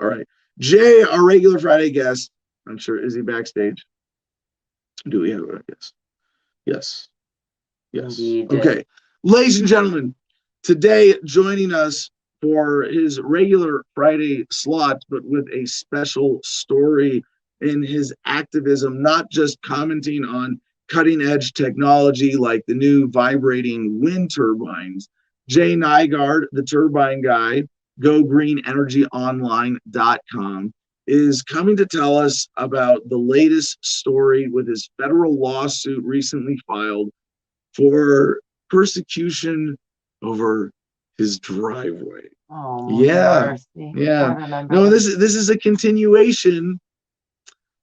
All right. Jay, our regular Friday guest. I'm sure, is he backstage? Do we have a guest? Yes. Yes. Indeed. Okay. Ladies and gentlemen, today joining us for his regular Friday slot, but with a special story in his activism, not just commenting on cutting edge technology like the new vibrating wind turbines. Jay Nygaard, the turbine guy, gogreenenergyonline.com, is coming to tell us about the latest story with his federal lawsuit recently filed for persecution over his driveway. Oh, Yeah, mercy. I yeah. remember No, this. this is a continuation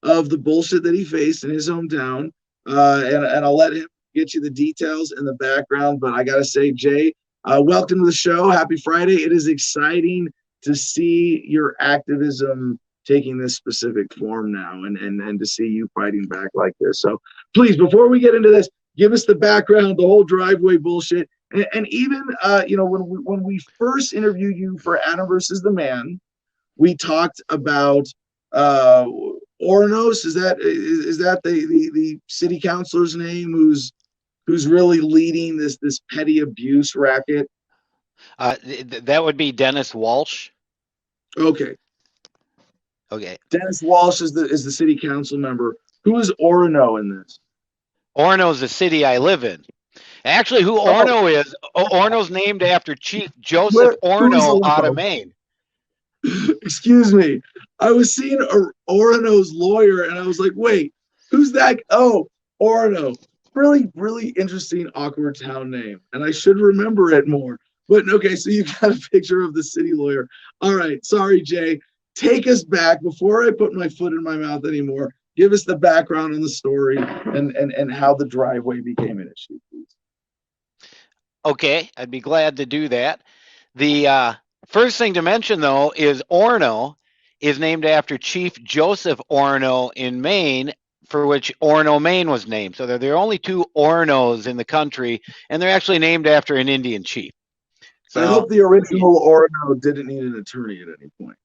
of the bullshit that he faced in his hometown. And I'll let him get you the details in the background. But I gotta say, Jay, welcome to the show. Happy Friday. It is exciting to see your activism taking this specific form now, and to see you fighting back like this. So please, before we get into this, give us the background, the whole driveway bullshit, and even when we first interviewed you for Adam versus the Man, we talked about uh, Oronos. Is that the city councilor's name who's really leading this petty abuse racket? That would be Dennis Walsh. Okay, Okay. Dennis Walsh is the city council member. Who is Orono in this? Orono is the city I live in. Actually, who Orono is, Orono's named after Chief Joseph Orono out of Maine. Excuse me. I was seeing Orono's lawyer, and I was like, wait, who's that? Oh, Orono. Really, really interesting, awkward town name. And I should remember it more. But okay, so you got a picture of the city lawyer. All right. Sorry, Jay. Take us back before I put my foot in my mouth anymore. Give us the background on the story and how the driveway became an issue, please. Okay, I'd be glad to do that. The first thing to mention, though, is Orono is named after Chief Joseph Orono in Maine, for which Orono, Maine was named. So they're the only two Oronos in the country, and they're actually named after an Indian chief. So I hope the original Orono didn't need an attorney at any point.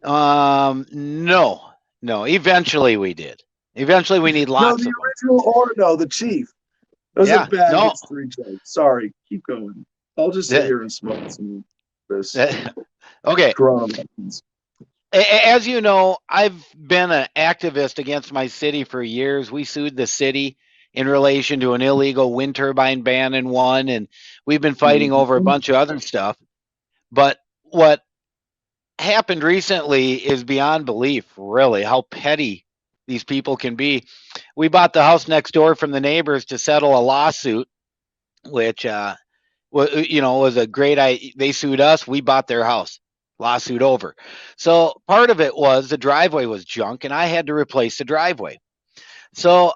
No. Eventually we did. Eventually we need lots of them. The original Orono, the chief. That was a bad history joke. Sorry, keep going. I'll just sit here and smoke some this. Okay. As you know, I've been an activist against my city for years. We sued the city in relation to an illegal wind turbine ban and won, and we've been fighting over a bunch of other stuff. But what happened recently is beyond belief, really, how petty these people can be. We bought the house next door from the neighbors to settle a lawsuit, which was a great idea. They sued us, we bought their house. Lawsuit over. So part of it was the driveway was junk, and I had to replace the driveway. So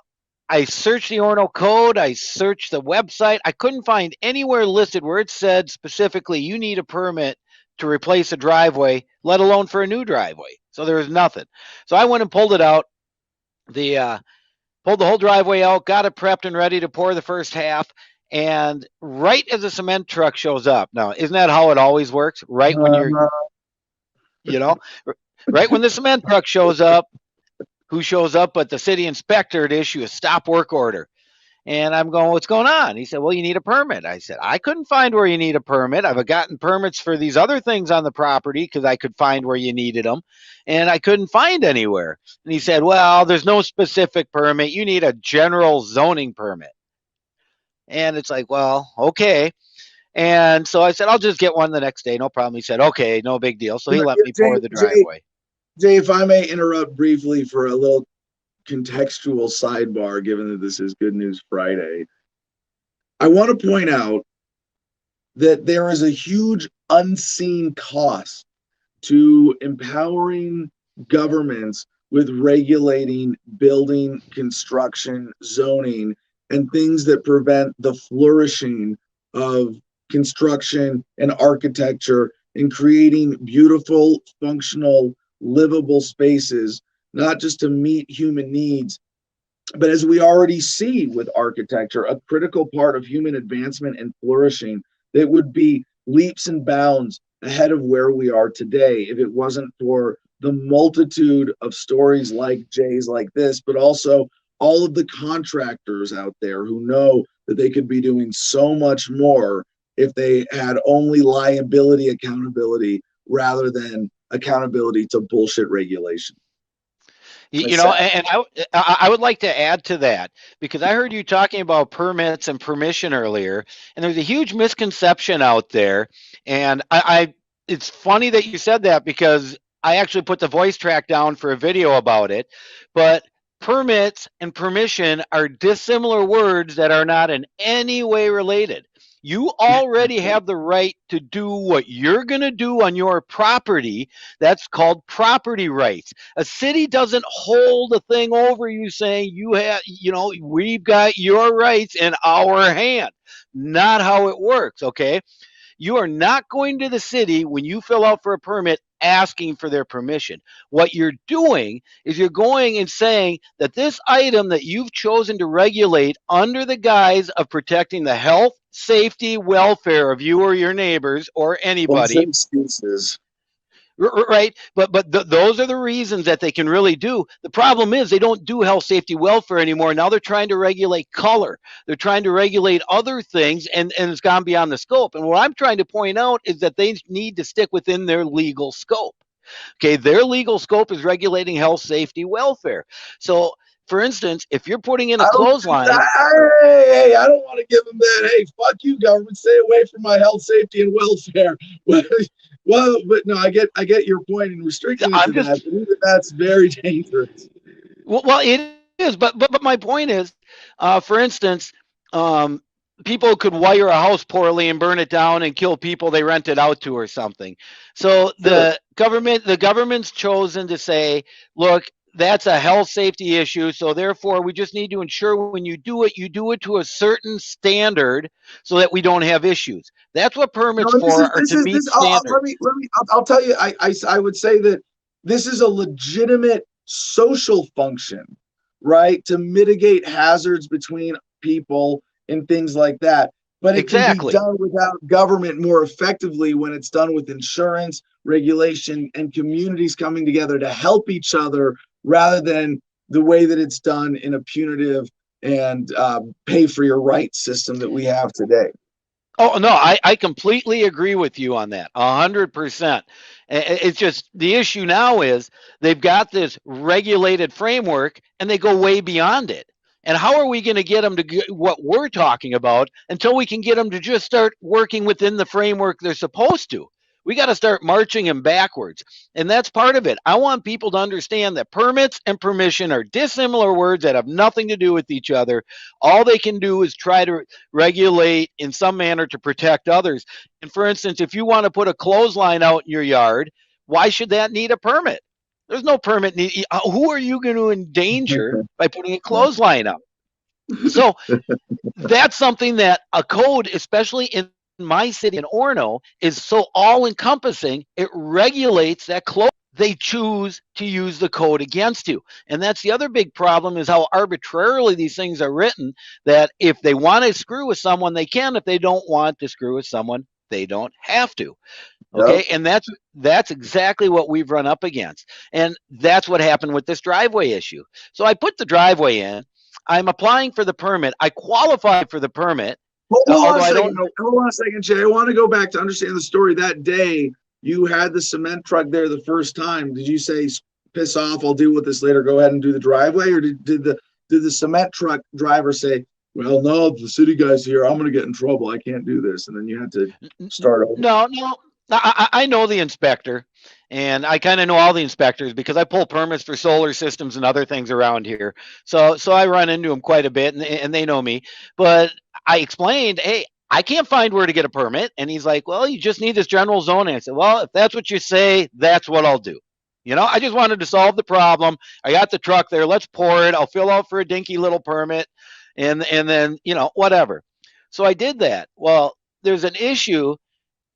I searched the Orono code, I searched the website. I couldn't find anywhere listed where it said specifically you need a permit to replace a driveway, let alone for a new driveway. So there was nothing. So I went and pulled it out. Pulled the whole driveway out, got it prepped and ready to pour the first half. And right as the cement truck shows up, now, isn't that how it always works? Right when right when the cement truck shows up, who shows up but the city inspector to issue a stop work order. And I'm going, what's going on? He said, well, you need a permit. I said, I couldn't find where you need a permit. I've gotten permits for these other things on the property because I could find where you needed them, and I couldn't find anywhere. And he said, well, there's no specific permit. You need a general zoning permit. And it's like, well, okay. And so I said, I'll just get one the next day. No problem. He said, okay, no big deal. So he let me pour the driveway. Jay, if I may interrupt briefly for a little contextual sidebar, given that this is Good News Friday, I want to point out that there is a huge unseen cost to empowering governments with regulating building, construction, zoning, and things that prevent the flourishing of construction and architecture and creating beautiful, functional, livable spaces, not just to meet human needs, but as we already see with architecture, a critical part of human advancement and flourishing that would be leaps and bounds ahead of where we are today if it wasn't for the multitude of stories like Jay's like this, but also all of the contractors out there who know that they could be doing so much more if they had only liability accountability rather than accountability to bullshit regulation. You know, and I would like to add to that, because I heard you talking about permits and permission earlier, and there's a huge misconception out there. And it's funny that you said that, because I actually put the voice track down for a video about it. But permits and permission are dissimilar words that are not in any way related. You already have the right to do what you're going to do on your property. That's called property rights. A city doesn't hold a thing over you saying you have, we've got your rights in our hand. Not how it works, okay? You are not going to the city when you fill out for a permit asking for their permission. What you're doing is you're going and saying that this item that you've chosen to regulate under the guise of protecting the health, safety, welfare of you or your neighbors or anybody. Excuses. Right, but those are the reasons that they can really do. The problem is they don't do health, safety, welfare anymore. Now they're trying to regulate color. They're trying to regulate other things, and it's gone beyond the scope. And what I'm trying to point out is that they need to stick within their legal scope. Okay, their legal scope is regulating health, safety, welfare. So, for instance, if you're putting in a clothesline, hey, I don't want to give them that. Hey, fuck you, government. Stay away from my health, safety, and welfare. Well, but no, I get your point in restricting it to that. But even that's very dangerous. Well, it is, but my point is, for instance, people could wire a house poorly and burn it down and kill people they rent it out to or something. So the government's chosen to say, look, that's a health safety issue. So therefore, we just need to ensure when you do it to a certain standard so that we don't have issues. That's what permits to meet standards. I'll tell you, I would say that this is a legitimate social function, right? To mitigate hazards between people and things like that. But it can be done without government more effectively when it's done with insurance, regulation, and communities coming together to help each other rather than the way that it's done in a punitive and pay for your rights system that we have today. Oh, no, I completely agree with you on that, 100%. It's just the issue now is they've got this regulated framework and they go way beyond it. And how are we going to get them to get what we're talking about until we can get them to just start working within the framework they're supposed to? We got to start marching them backwards. And that's part of it. I want people to understand that permits and permission are dissimilar words that have nothing to do with each other. All they can do is try to regulate in some manner to protect others. And for instance, if you want to put a clothesline out in your yard, why should that need a permit? There's no permit need. Who are you going to endanger by putting a clothesline up? So that's something that a code, especially in my city in Orono, is so all-encompassing. It regulates that close. They choose to use the code against you. And that's the other big problem, is how arbitrarily these things are written, that if they want to screw with someone, they can. If they don't want to screw with someone, they don't have to. Okay, yep. And that's exactly what we've run up against. And that's what happened with this driveway issue. So I put the driveway in. I'm applying for the permit. I qualify for the permit. Hold on a second, Jay. I want to go back to understand the story. That day you had the cement truck there the first time. Did you say, piss off, I'll deal with this later, go ahead and do the driveway? Or did the cement truck driver say, well, no, the city guy's here, I'm going to get in trouble, I can't do this? And then you had to start over. No. I know the inspector, and I kind of know all the inspectors because I pull permits for solar systems and other things around here. So I run into them quite a bit, and they know me. But I explained, hey, I can't find where to get a permit. And he's like, well, you just need this general zoning. I said, well, if that's what you say, that's what I'll do. I just wanted to solve the problem. I got the truck there. Let's pour it. I'll fill out for a dinky little permit, and then, whatever. So I did that. Well, there's an issue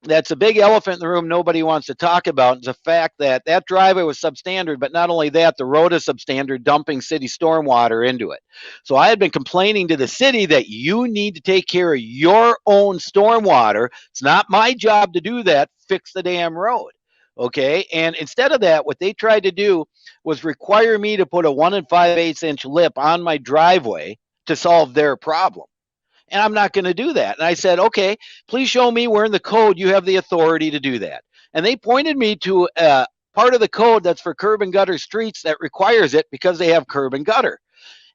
that's a big elephant in the room nobody wants to talk about. It's the fact that that driveway was substandard, but not only that, the road is substandard, dumping city stormwater into it. So I had been complaining to the city that you need to take care of your own stormwater. It's not my job to do that. Fix the damn road. Okay. And instead of that, what they tried to do was require me to put a 1 5/8 inch lip on my driveway to solve their problem. And I'm not going to do that. And I said, okay, please show me where in the code you have the authority to do that. And they pointed me to part of the code that's for curb and gutter streets that requires it because they have curb and gutter.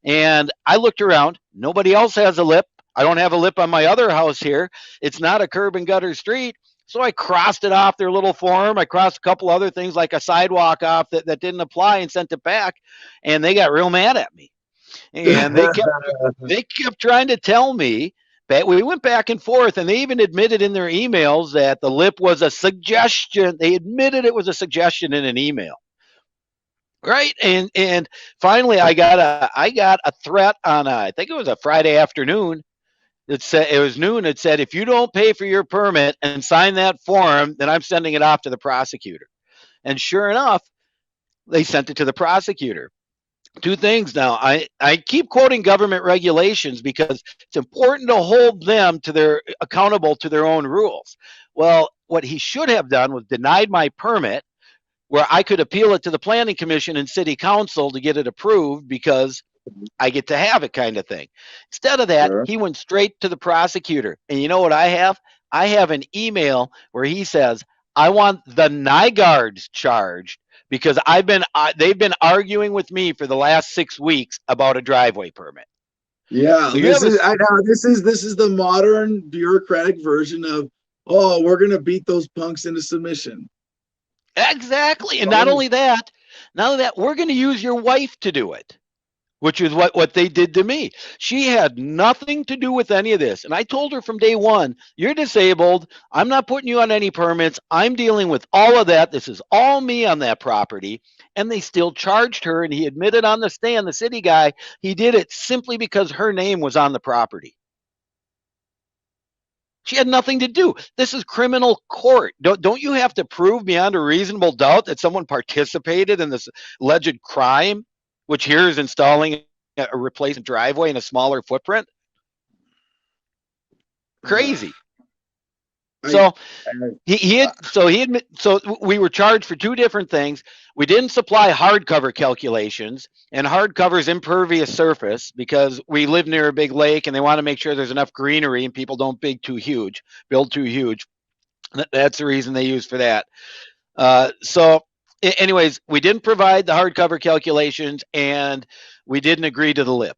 And I looked around. Nobody else has a lip. I don't have a lip on my other house here. It's not a curb and gutter street. So I crossed it off their little form. I crossed a couple other things like a sidewalk off that didn't apply and sent it back. And they got real mad at me. And they kept trying to tell me that we went back and forth, and they even admitted in their emails that the lip was a suggestion. They admitted it was a suggestion in an email. Right. And finally I got a threat on I think it was a Friday afternoon. It said it was noon. It said, if you don't pay for your permit and sign that form, then I'm sending it off to the prosecutor. And sure enough, they sent it to the prosecutor. Two things now. I keep quoting government regulations because it's important to hold them to their accountable to their own rules. Well, what he should have done was denied my permit where I could appeal it to the planning commission and city council to get it approved because I get to have it kind of thing. Instead of that, he went straight to the prosecutor. And you know what I have? I have an email where he says, I want the Nygards charged because they've been arguing with me for the last 6 weeks about a driveway permit. Yeah, so this is the modern bureaucratic version of, oh, we're gonna beat those punks into submission. Exactly. And not only that, we're going to use your wife to do it, which is what they did to me. She had nothing to do with any of this. And I told her from day one, you're disabled. I'm not putting you on any permits. I'm dealing with all of that. This is all me on that property. And they still charged her. And he admitted on the stand, the city guy, he did it simply because her name was on the property. She had nothing to do. This is criminal court. Don't you have to prove beyond a reasonable doubt that someone participated in this alleged crime, which here is installing a replacement driveway in a smaller footprint? Crazy. So we were charged for two different things. We didn't supply hardcover calculations, and hardcover's impervious surface because we live near a big lake and they want to make sure there's enough greenery and people don't build too huge. That's the reason they use for that. Anyways, we didn't provide the hardcover calculations and we didn't agree to the lip.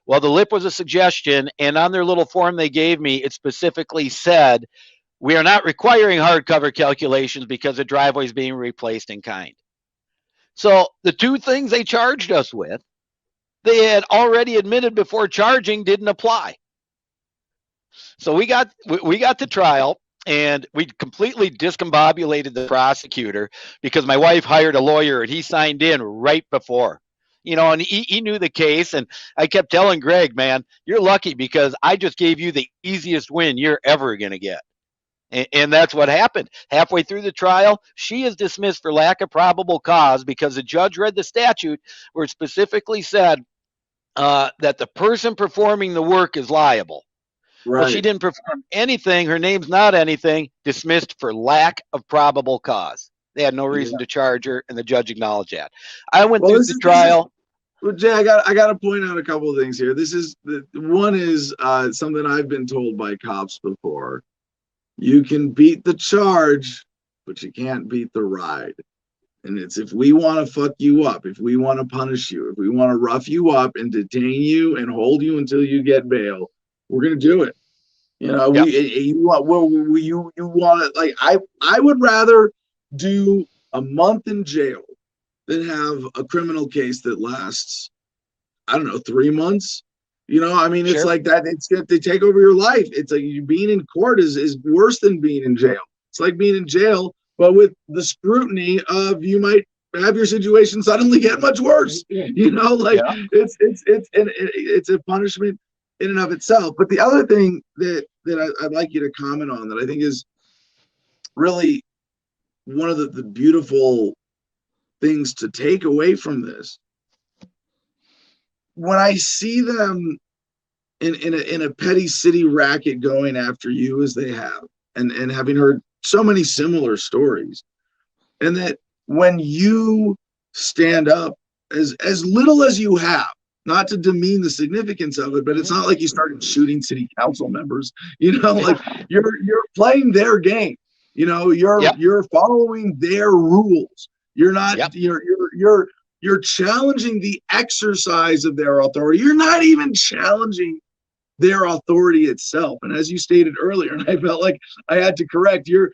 Well, the lip was a suggestion, and on their little form they gave me, it specifically said, we are not requiring hardcover calculations because the driveway is being replaced in kind. So the two things they charged us with, they had already admitted before charging didn't apply. So we got to trial, and we completely discombobulated the prosecutor because my wife hired a lawyer and he signed in right before. And he knew the case, and I kept telling Greg, man, you're lucky because I just gave you the easiest win you're ever going to get. And that's what happened. Halfway through the trial, she is dismissed for lack of probable cause because the judge read the statute where it specifically said that the person performing the work is liable. Right. Well, she didn't perform anything. Her name's not anything. Dismissed for lack of probable cause. They had no reason to charge her, and the judge acknowledged that. I went through the trial. Well, Jay, I got to point out a couple of things here. One is something I've been told by cops before. You can beat the charge, but you can't beat the ride. And it's if we want to fuck you up, if we want to punish you, if we want to rough you up and detain you and hold you until you get bail, we're gonna do it. Yep. You want it. Like I would rather do a month in jail than have a criminal case that lasts, I don't know, 3 months. It's like that. They take over your life. It's like being in court is worse than being in jail. It's like being in jail, but with the scrutiny of you might have your situation suddenly get much worse. It's a punishment in and of itself. But the other thing that I'd like you to comment on that I think is really one of the beautiful things to take away from this. When I see them in a petty city racket going after you as they have, and having heard so many similar stories, and that when you stand up as little as you have, not to demean the significance of it, but it's not like you started shooting city council members, like you're playing their game. You're following their rules. You're not you're challenging the exercise of their authority. You're not even challenging their authority itself. And as you stated earlier, and I felt like I had to correct, you're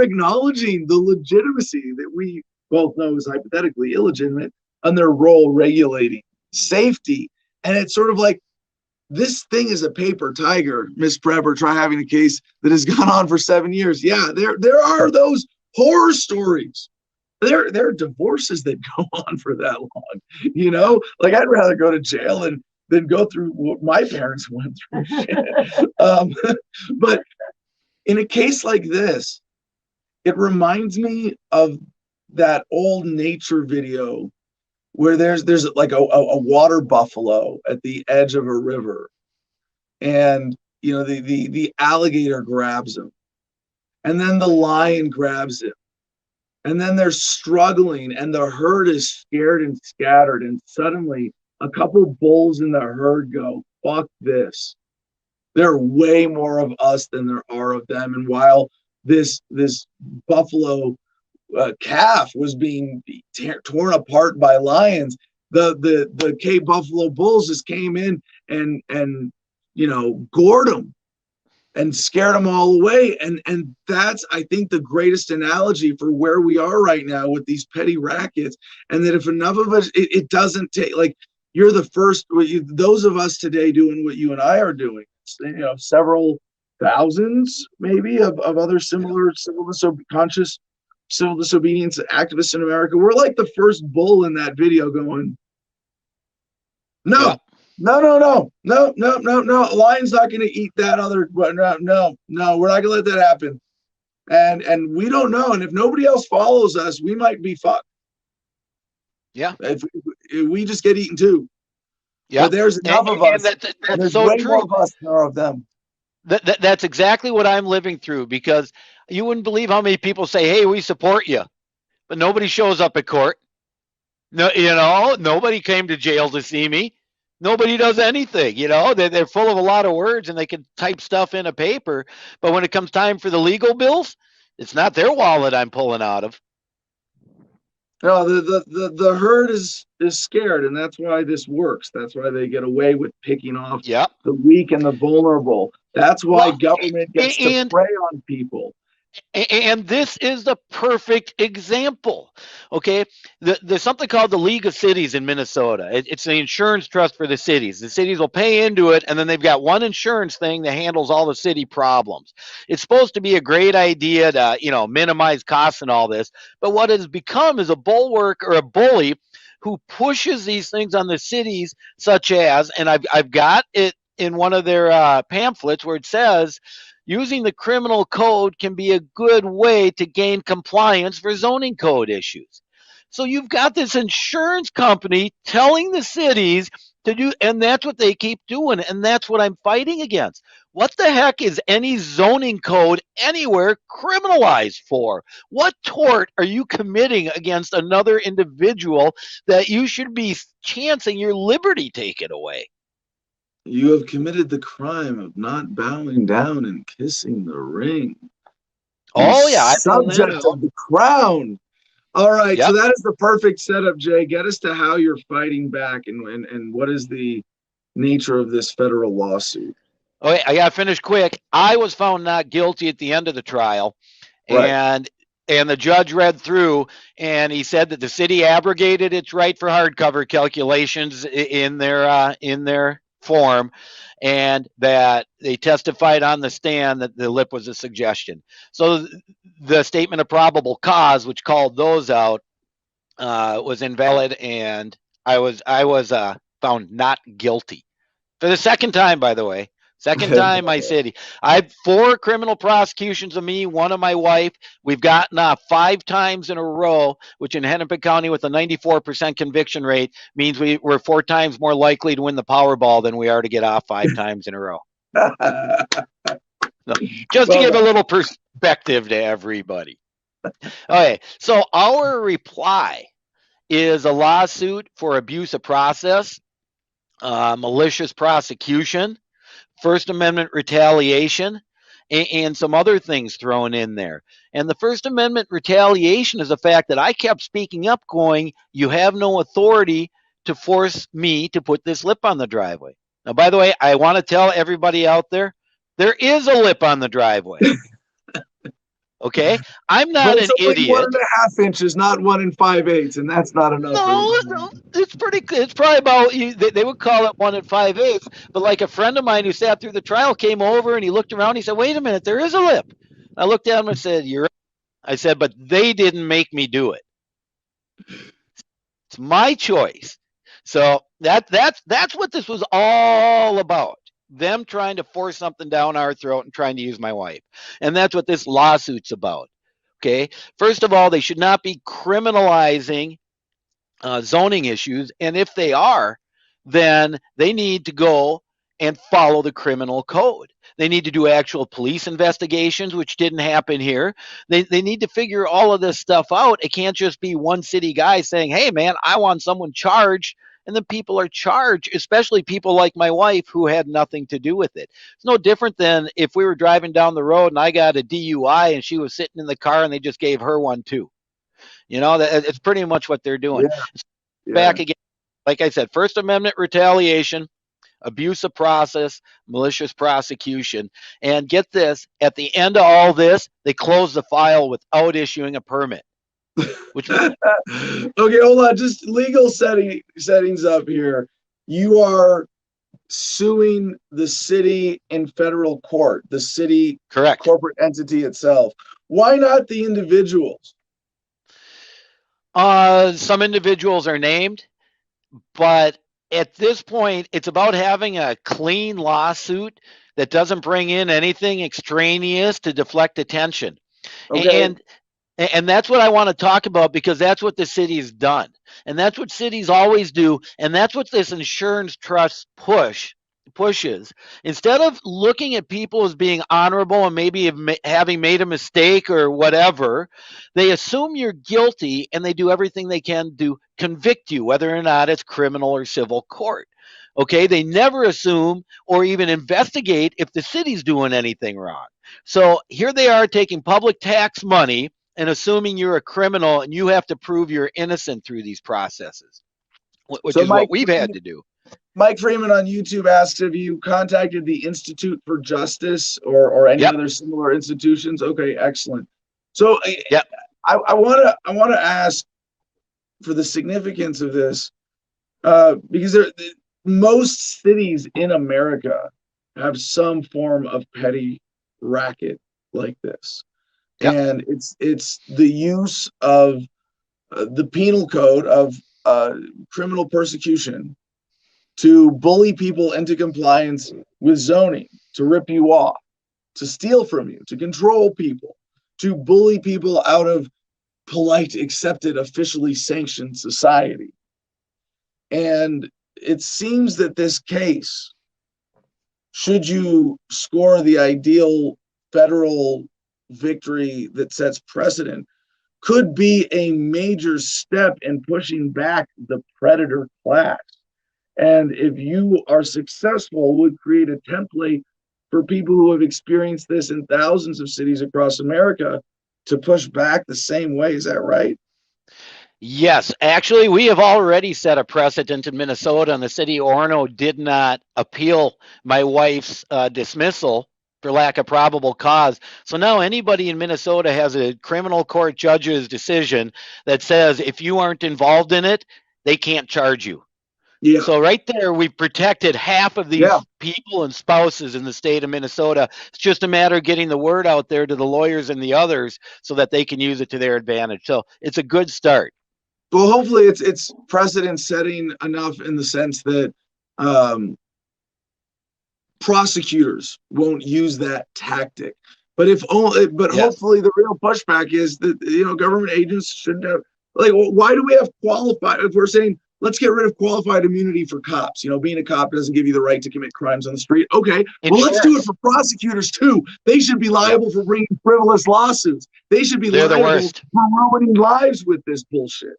acknowledging the legitimacy that we both know is hypothetically illegitimate on their role regulating safety. And it's sort of like, this thing is a paper tiger, Miss Prepper. Try having a case that has gone on for 7 years. Yeah, there are those horror stories. There are divorces that go on for that long. Like, I'd rather go to jail than go through what my parents went through. But in a case like this, it reminds me of that old nature video where there's like a water buffalo at the edge of a river, and the alligator grabs him, and then the lion grabs him, and then they're struggling, and the herd is scared and scattered, and suddenly a couple bulls in the herd go, fuck this. There are way more of us than there are of them. And while this buffalo calf was being torn apart by lions, the Cape Buffalo Bulls just came in and gored them and scared them all away. And that's, I think, the greatest analogy for where we are right now with these petty rackets. And that if enough of us, it doesn't take, like, you're the first, those of us today doing what you and I are doing, several thousands maybe of other similar conscious civil disobedience activists in America. We're like the first bull in that video going, no, no. A lion's not going to eat that other. No, we're not going to let that happen. And we don't know. And if nobody else follows us, we might be fucked. Yeah. If we just get eaten too. Yeah. But there's enough of us. That's there's so way true. more of us than there are of them. That's exactly what I'm living through, because you wouldn't believe how many people say, hey, we support you, but nobody shows up at court. No, nobody came to jail to see me. Nobody does anything. They're full of a lot of words and they can type stuff in a paper, but when it comes time for the legal bills, it's not their wallet I'm pulling out of. No, the herd is scared, and that's why this works. That's why they get away with picking off the weak and the vulnerable. That's why government gets to prey on people. And this is the perfect example. Okay, there's something called the League of Cities in Minnesota. It's the insurance trust for the cities. The cities will pay into it, and then they've got one insurance thing that handles all the city problems. It's supposed to be a great idea to minimize costs and all this, but what it has become is a bulwark or a bully who pushes these things on the cities, such as, and I've got it in one of their pamphlets where it says, using the criminal code can be a good way to gain compliance for zoning code issues. So you've got this insurance company telling the cities to do, and that's what they keep doing, and that's what I'm fighting against. What the heck is any zoning code anywhere criminalized for? What tort are you committing against another individual that you should be chancing your liberty taken away? You have committed the crime of not bowing down and kissing the ring. Oh, yeah. Subject of the crown. All right. Yep. So that is the perfect setup, Jay. Get us to how you're fighting back and what is the nature of this federal lawsuit. Okay, I got to finish quick. I was found not guilty at the end of the trial. Right. And the judge read through, and he said that the city abrogated its right for hardcover calculations in their form, and that they testified on the stand that the lip was a suggestion. So the statement of probable cause, which called those out, was invalid, and I was found not guilty for the second time, by the way. Second time, my city. I have 4 criminal prosecutions of me, 1 of my wife. We've gotten off 5 times in a row, which in Hennepin County with a 94% conviction rate means we're 4 times more likely to win the Powerball than we are to get off 5 times in a row. So, just to give a little perspective to everybody. Okay, so our reply is a lawsuit for abuse of process, malicious prosecution, First Amendment retaliation, and some other things thrown in there. And the First Amendment retaliation is the fact that I kept speaking up going, you have no authority to force me to put this lip on the driveway. Now, by the way, I want to tell everybody out there, there is a lip on the driveway. Okay? I'm not an idiot. 1.5 inches, not 1 5/8, and that's not enough. No, it's pretty good. It's probably about, they would call it 1 5/8. But like a friend of mine who sat through the trial came over and he looked around. He said, wait a minute, there is a lip. I looked at him and said, you're right. I said, but they didn't make me do it. It's my choice. So that's what this was all about. Them trying to force something down our throat and trying to use my wife. And that's what this lawsuit's about. Okay. First of all, they should not be criminalizing zoning issues. And if they are, then they need to go and follow the criminal code. They need to do actual police investigations, which didn't happen here. They need to figure all of this stuff out. It can't just be one city guy saying, hey, man, I want someone charged. And then people are charged, especially people like my wife who had nothing to do with it. It's no different than if we were driving down the road and I got a DUI and she was sitting in the car and they just gave her one too. You know, it's pretty much what they're doing. Yeah. Back again, like I said, First Amendment retaliation, abuse of process, malicious prosecution. And get this, at the end of all this, they close the file without issuing a permit. Which okay, hold on. Just legal settings up here. You are suing the city in federal court, the city correct corporate entity itself. Why not the individuals? Some individuals are named, but at this point, it's about having a clean lawsuit that doesn't bring in anything extraneous to deflect attention. Okay. And that's what I want to talk about because that's what the city's done. And that's what cities always do. And that's what this insurance trust pushes. Instead of looking at people as being honorable and maybe having made a mistake or whatever, they assume you're guilty and they do everything they can to convict you, whether or not it's criminal or civil court. Okay, they never assume or even investigate if the city's doing anything wrong. So here they are taking public tax money and assuming you're a criminal and you have to prove you're innocent through these processes, which is what we've had to do. Mike Freeman on YouTube asks, have you contacted the Institute for Justice or any other similar institutions? Okay, excellent. So I want to ask for the significance of this because most cities in America have some form of petty racket like this. And it's the use of the penal code of criminal persecution to bully people into compliance with zoning, to rip you off, to steal from you, to control people, to bully people out of polite, accepted, officially sanctioned society. And it seems that this case, should you score the ideal federal victory that sets precedent, could be a major step in pushing back the predator class. And if you are successful, would create a template for people who have experienced this in thousands of cities across America to push back the same way. Is that right? Yes, actually, we have already set a precedent in Minnesota, and the city of Orono did not appeal my wife's dismissal for lack of probable cause. So now anybody in Minnesota has a criminal court judge's decision that says if you aren't involved in it, they can't charge you. Yeah. So right there, we've protected half of these people and spouses in the state of Minnesota. It's just a matter of getting the word out there to the lawyers and the others so that they can use it to their advantage. So it's a good start. Well, hopefully it's precedent setting enough in the sense that prosecutors won't use that tactic. But if only, but Yes. hopefully the real pushback is that, you know, government agents shouldn't have, like, why do we have qualified, if we're saying, let's get rid of qualified immunity for cops, you know, being a cop doesn't give you the right to commit crimes on the street. Okay, well, let's do it for prosecutors too. They should be liable for bringing frivolous lawsuits. They should be liable for ruining lives with this bullshit.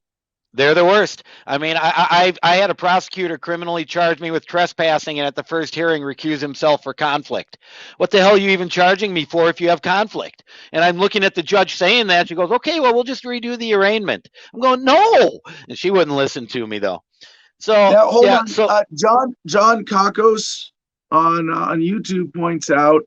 They're the worst. I mean, I had a prosecutor criminally charge me with trespassing and at the first hearing recuse himself for conflict. What the hell are you even charging me for if you have conflict? And I'm looking at the judge saying that. She goes, okay, well, we'll just redo the arraignment. I'm going, no. And she wouldn't listen to me, though. So, now, hold yeah, on. so John Kokesh on YouTube points out,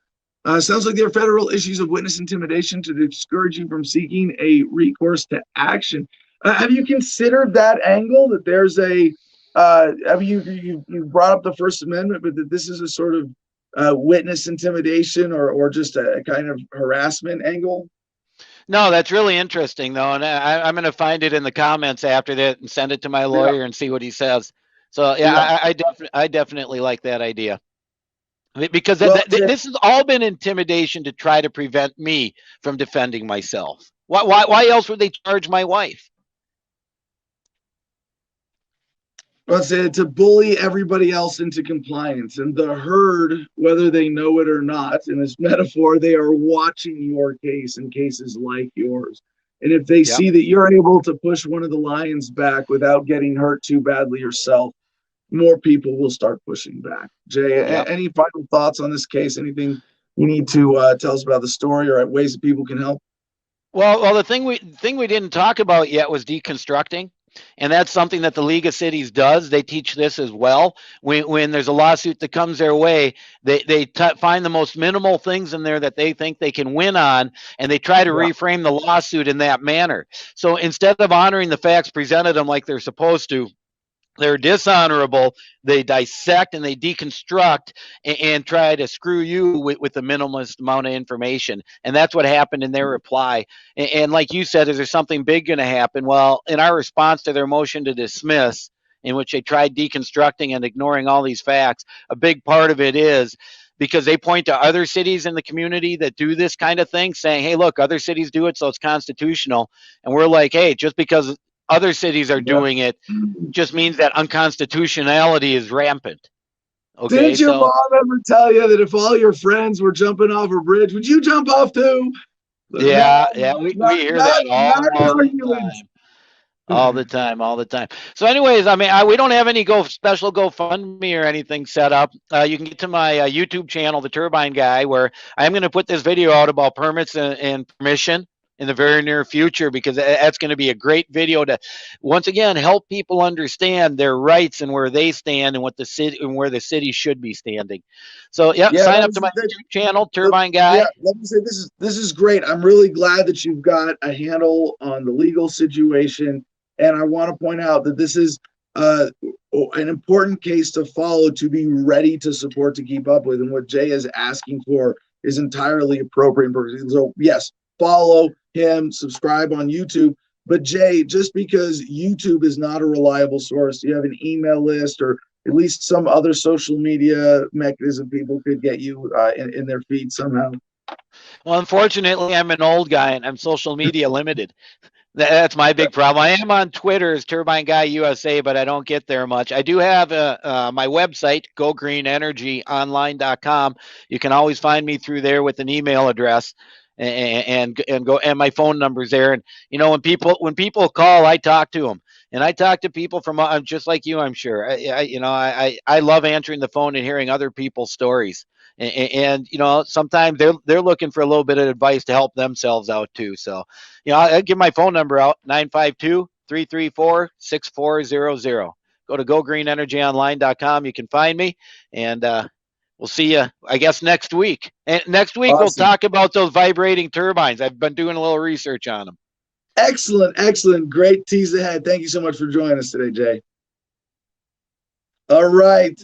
sounds like there are federal issues of witness intimidation to discourage you from seeking a recourse to action. Have you considered that angle, that there's a, I mean, you brought up the First Amendment, but that this is a sort of witness intimidation or just a kind of harassment angle? No, that's really interesting, though. And I'm going to find it in the comments after that and send it to my lawyer and see what he says. So, yeah. I definitely like that idea. Because this has all been intimidation to try to prevent me from defending myself. Why else would they charge my wife? Let's say to bully everybody else into compliance, and the herd, whether they know it or not, in this metaphor, they are watching your case and cases like yours. And if they see that you're able to push one of the lions back without getting hurt too badly yourself, more people will start pushing back. Jay, any final thoughts on this case? Anything you need to tell us about the story or ways that people can help? Well, the thing we didn't talk about yet was deconstructing. And that's something that the League of Cities does. They teach this as well. When there's a lawsuit that comes their way, they find the most minimal things in there that they think they can win on, and they try to reframe the lawsuit in that manner. So instead of honoring the facts, presented them like they're supposed to, they're dishonorable. They dissect and they deconstruct and try to screw you with the minimalist amount of information. And that's what happened in their reply. And like you said, is there something big going to happen? Well, in our response to their motion to dismiss, in which they tried deconstructing and ignoring all these facts, a big part of it is because they point to other cities in the community that do this kind of thing, saying, hey, look, other cities do it, so it's constitutional. And we're like, hey, just because other cities are doing it just means that unconstitutionality is rampant. Okay, did your mom ever tell you that if all your friends were jumping off a bridge, would you jump off too? Yeah, we hear that all the time. So anyways, I mean, we don't have any special GoFundMe or anything set up. You can get to my YouTube channel, The Turbine Guy, where I'm going to put this video out about permits and permission in the very near future, because that's going to be a great video to once again help people understand their rights and where they stand and what the city and where the city should be standing. So sign up to my YouTube channel, Turbine Guy. Yeah, let me say this is great. I'm really glad that you've got a handle on the legal situation, and I want to point out that this is an important case to follow, to be ready to support, to keep up with, and what Jay is asking for is entirely appropriate. So yes, follow him, subscribe on YouTube. But Jay, just because YouTube is not a reliable source, do you have an email list or at least some other social media mechanism people could get you in their feed somehow? Well, unfortunately, I'm an old guy and I'm social media limited. That's my big problem. I am on Twitter as Turbine Guy USA, but I don't get there much. I do have my website, gogreenenergyonline.com. You can always find me through there with an email address. And my phone number's there. And you know, when people call, I talk to them, and I talk to people from just like you, I'm sure. I love answering the phone and hearing other people's stories. And you know, sometimes they're looking for a little bit of advice to help themselves out too. So, you know, I'll give my phone number out, 952-334-6400. Go to gogreenenergyonline.com. You can find me, and we'll see you, I guess, next week. And next week, We'll talk about those vibrating turbines. I've been doing a little research on them. Excellent. Great tease ahead. Thank you so much for joining us today, Jay. All right.